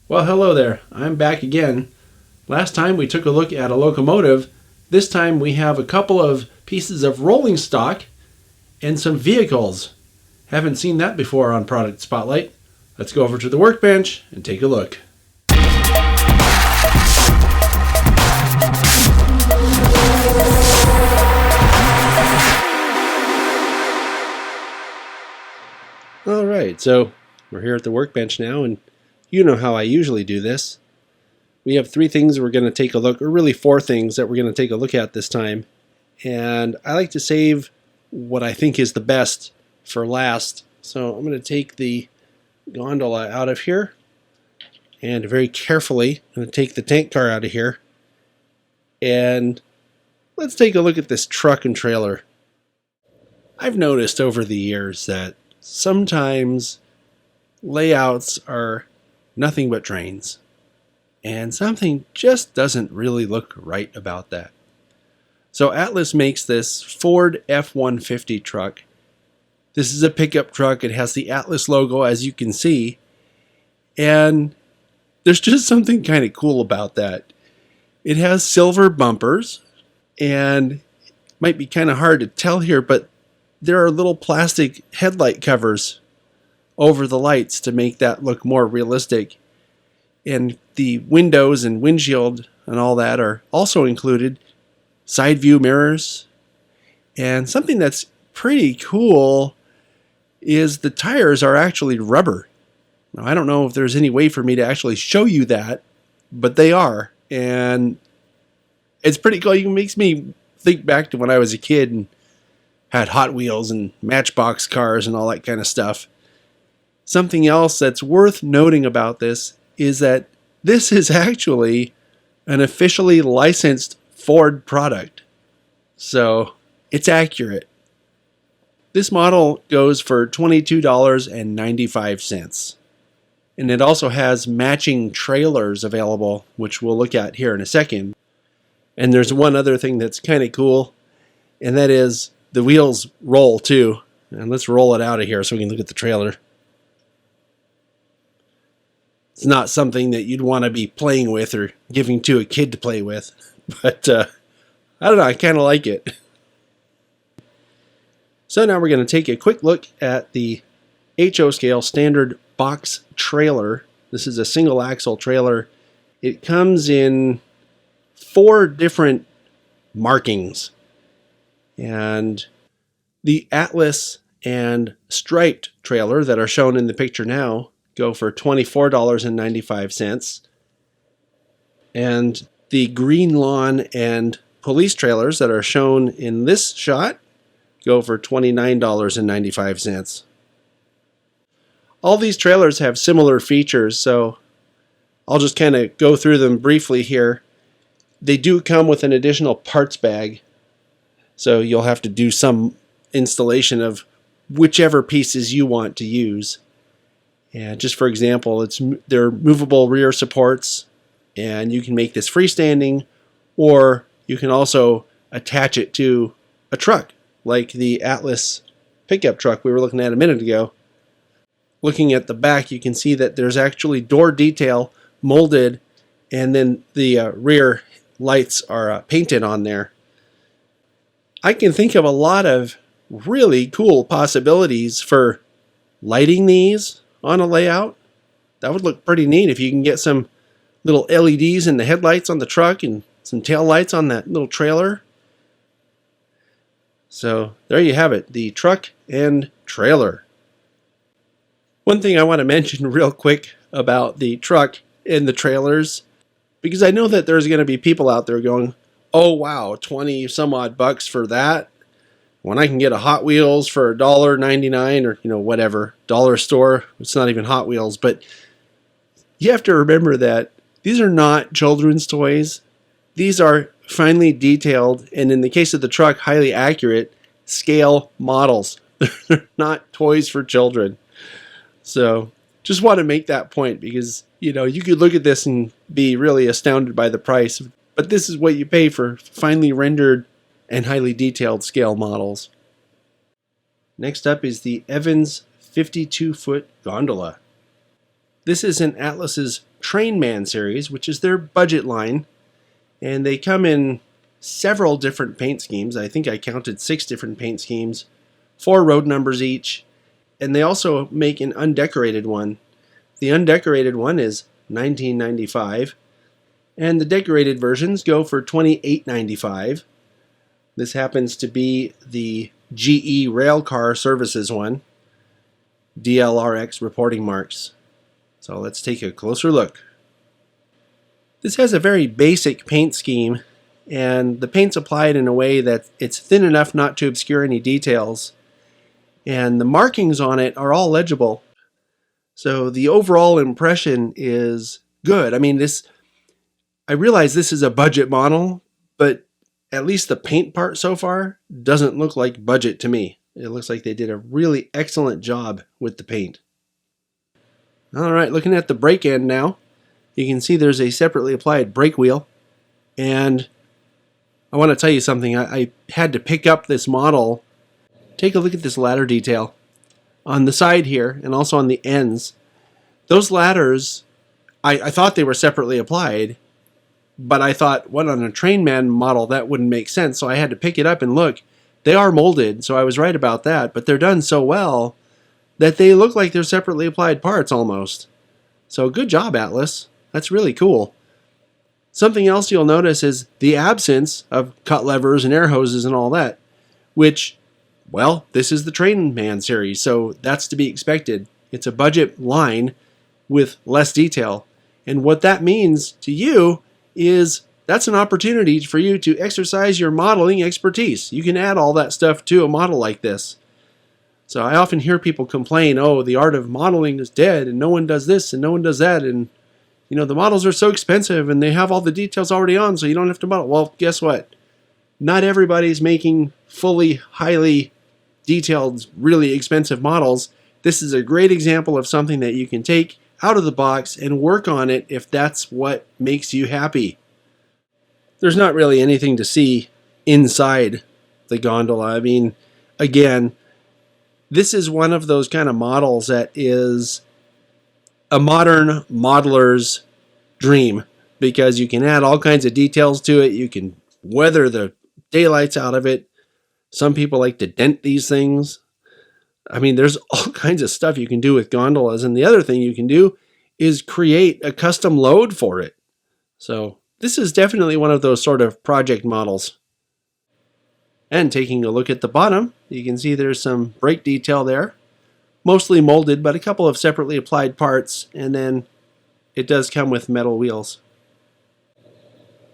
Well, hello there. I'm back again. Last time we took a look at a locomotive. This time we have a couple of pieces of rolling stock and some vehicles. Haven't seen that before on Product Spotlight. Let's go over to the workbench and take a look. Alright, so we're here at the workbench now, and you know how I usually do this. We have three things we're going to take a look, or really four things that we're going to take a look at this time. And I like to save what I think is the best for last. So I'm going to take the gondola out of here, and very carefully I'm going to take the tank car out of here. And let's take a look at this truck and trailer. I've noticed over the years that sometimes layouts are nothing but trains. And something just doesn't really look right about that. So Atlas makes this Ford F-150 truck. This is a pickup truck. It has the Atlas logo, as you can see. And there's just something kind of cool about that. It has silver bumpers. And it might be kind of hard to tell here, but there are little plastic headlight covers over the lights to make that look more realistic. And the windows and windshield and all that are also included. Side view mirrors. And something that's pretty cool is the tires are actually rubber. Now, I don't know if there's any way for me to actually show you that, but they are. And it's pretty cool. It makes me think back to when I was a kid and had Hot Wheels and Matchbox cars and all that kind of stuff. Something else that's worth noting about this is that this is actually an officially licensed Ford product. So it's accurate. This model goes for $22.95. And it also has matching trailers available, which we'll look at here in a second. And there's one other thing that's kind of cool, and that is the wheels roll too. And let's roll it out of here so we can look at the trailer. It's not something that you'd want to be playing with or giving to a kid to play with. But I don't know, I kind of like it. So now we're going to take a quick look at the HO scale standard box trailer. This is a single axle trailer. It comes in 4 different markings. And the Atlas and striped trailer that are shown in the picture now go for $24.95. And the green lawn and police trailers that are shown in this shot go for $29.95. All these trailers have similar features, so I'll just kind of go through them briefly here. They do come with an additional parts bag, so you'll have to do some installation of whichever pieces you want to use. And just for example, they're movable rear supports, and you can make this freestanding, or you can also attach it to a truck, like the Atlas pickup truck we were looking at a minute ago. Looking at the back, you can see that there's actually door detail molded, and then the rear lights are painted on there. I can think of a lot of really cool possibilities for lighting these on a layout. That would look pretty neat if you can get some little LEDs in the headlights on the truck and some tail lights on that little trailer. So there you have it, the truck and trailer. One thing I want to mention real quick about the truck and the trailers, because I know that there's going to be people out there going, oh wow, 20 some odd bucks for that, when I can get a Hot Wheels for $1.99 or whatever, dollar store. It's not even Hot Wheels, but you have to remember that these are not children's toys. These are finely detailed, and in the case of the truck, highly accurate scale models. They're not toys for children. So just want to make that point, because you could look at this and be really astounded by the price, but this is what you pay for finely rendered and highly detailed scale models. Next up is the Evans 52-foot gondola. This is in Atlas's Trainman series, which is their budget line, and they come in several different paint schemes. I think I counted 6 different paint schemes, 4 road numbers each, and they also make an undecorated one. The undecorated one is $19.95, and the decorated versions go for $28.95. This happens to be the GE Railcar Services one, DLRX reporting marks. So let's take a closer look. This has a very basic paint scheme, and the paint's applied in a way that it's thin enough not to obscure any details, and the markings on it are all legible. So the overall impression is good. I mean, I realize this is a budget model, but at least the paint part so far doesn't look like budget to me. It looks like they did a really excellent job with the paint. All right, looking at the brake end now, you can see there's a separately applied brake wheel. And I want to tell you something. I had to pick up this model. Take a look at this ladder detail on the side here and also on the ends. Those ladders, I thought they were separately applied, but I thought, what, on a Trainman model, that wouldn't make sense. So I had to pick it up and look. They are molded, so I was right about that, but they're done so well that they look like they're separately applied parts almost. So good job, Atlas. That's really cool. Something else you'll notice is the absence of cut levers and air hoses and all that, which, well, this is the Trainman series, so that's to be expected. It's a budget line with less detail. And what that means to you is that's an opportunity for you to exercise your modeling expertise. You can add all that stuff to a model like this. So I often hear people complain, oh, the art of modeling is dead and no one does this and no one does that, and you know, the models are so expensive and they have all the details already on, so you don't have to model. Well, guess what? Not everybody's making fully, highly detailed, really expensive models. This is a great example of something that you can take out of the box and work on it if that's what makes you happy. There's not really anything to see inside the gondola. I mean, again, this is one of those kind of models that is a modern modeler's dream, because you can add all kinds of details to it. You can weather the daylights out of it. Some people like to dent these things. I mean, there's all kinds of stuff you can do with gondolas, and the other thing you can do is create a custom load for it. So this is definitely one of those sort of project models. And taking a look at the bottom, you can see there's some brake detail there. Mostly molded, but a couple of separately applied parts, and then it does come with metal wheels.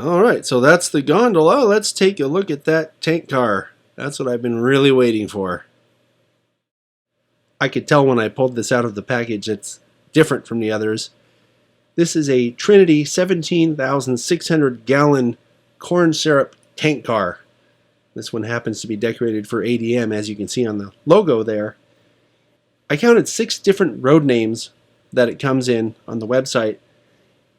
Alright, so that's the gondola. Let's take a look at that tank car. That's what I've been really waiting for. I could tell when I pulled this out of the package it's different from the others. This is a Trinity 17,600 gallon corn syrup tank car. This one happens to be decorated for ADM, as you can see on the logo there. I counted 6 different road names that it comes in on the website,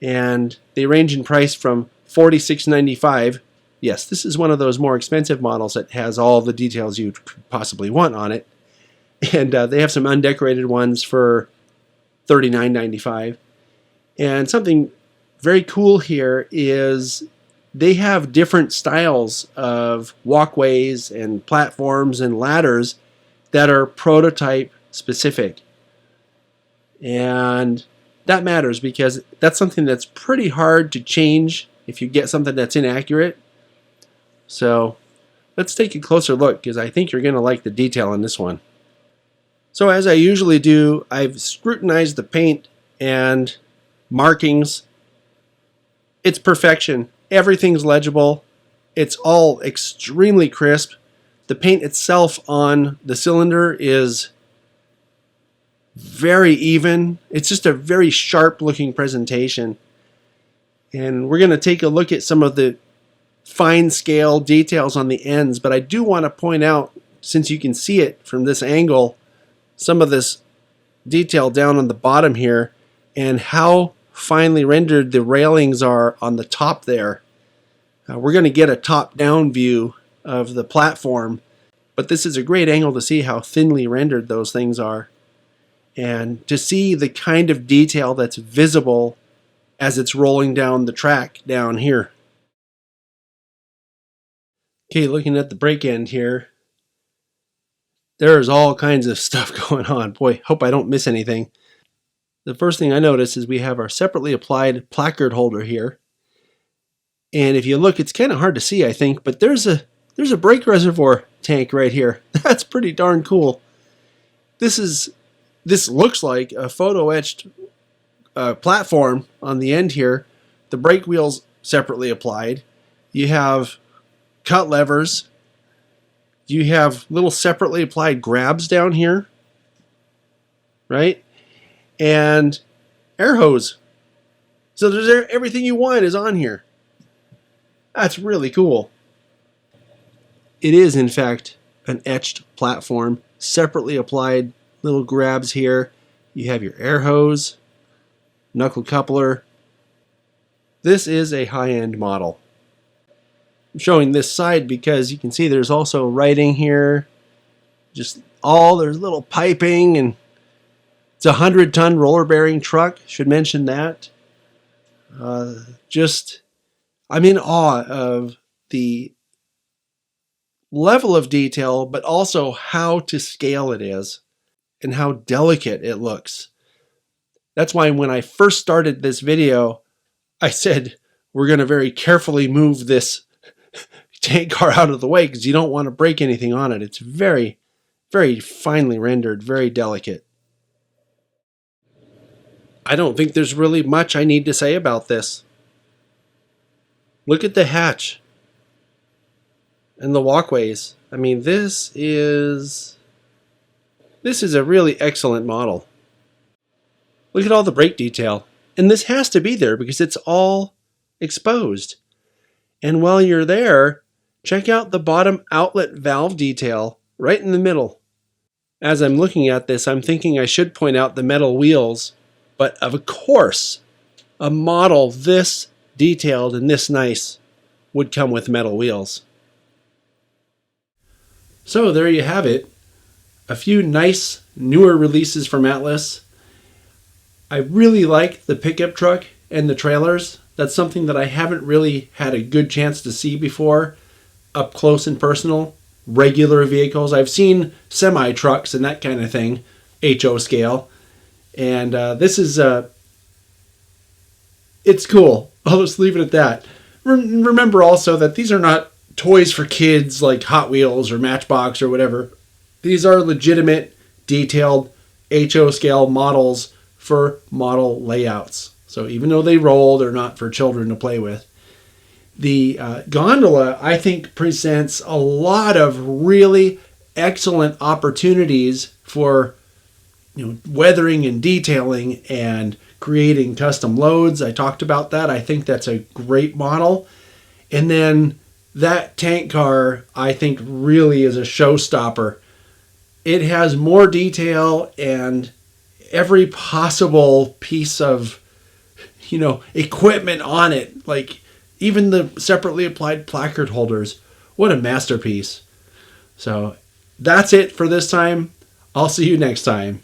and they range in price from $46.95. Yes, this is one of those more expensive models that has all the details you could possibly want on it. And they have some undecorated ones for $39.95. And something very cool here is they have different styles of walkways and platforms and ladders that are prototype specific. And that matters because that's something that's pretty hard to change if you get something that's inaccurate. So let's take a closer look, because I think you're going to like the detail in this one. So as I usually do, I've scrutinized the paint and markings. It's perfection. Everything's legible. It's all extremely crisp. The paint itself on the cylinder is very even. It's just a very sharp looking presentation. And we're going to take a look at some of the fine scale details on the ends, but I do want to point out, since you can see it from this angle, some of this detail down on the bottom here and how finely rendered the railings are on the top there. We're going to get a top-down view of the platform, but this is a great angle to see how thinly rendered those things are. and to see the kind of detail that's visible as it's rolling down the track down here. Okay, looking at the brake end here, there's all kinds of stuff going on. Boy, hope I don't miss anything. The first thing I notice is we have our separately applied placard holder here. And if you look, it's kind of hard to see, I think, but there's a brake reservoir tank right here. That's pretty darn cool. This looks like a photo etched platform on the end here. The brake wheels separately applied. You have cut levers. You have little separately applied grabs down here, right? And air hose. So there's everything you want is on here. That's really cool. It is, in fact, an etched platform, separately applied little grabs here. You have your air hose, knuckle coupler. This is a high-end model. I'm showing this side because you can see there's also writing here. There's little piping, and it's a 100-ton roller bearing truck. Should mention that. I'm in awe of the level of detail, but also how to scale it is and how delicate it looks. That's why when I first started this video, I said we're going to very carefully move this tank car out of the way because you don't want to break anything on it. It's very, very finely rendered, very delicate. I don't think there's really much I need to say about this. Look at the hatch and the walkways. I mean, this is a really excellent model. Look at all the brake detail. And this has to be there because it's all exposed. And while you're there, check out the bottom outlet valve detail right in the middle. As I'm looking at this, I'm thinking I should point out the metal wheels, but of course, a model this detailed and this nice would come with metal wheels. So there you have it. A few nice newer releases from Atlas. I really like the pickup truck and the trailers. That's something that I haven't really had a good chance to see before, up close and personal. Regular vehicles. I've seen semi-trucks and that kind of thing, HO scale. And this is, it's cool. I'll just leave it at that. Remember also that these are not toys for kids like Hot Wheels or Matchbox or whatever. These are legitimate, detailed HO scale models for model layouts. So even though they roll, they're not for children to play with. The Gondola, I think, presents a lot of really excellent opportunities for weathering and detailing and creating custom loads. I talked about that. I think that's a great model. And then that tank car, I think, really is a showstopper. It has more detail and every possible piece of, equipment on it. Like even the separately applied placard holders. What a masterpiece. So that's it for this time. I'll see you next time.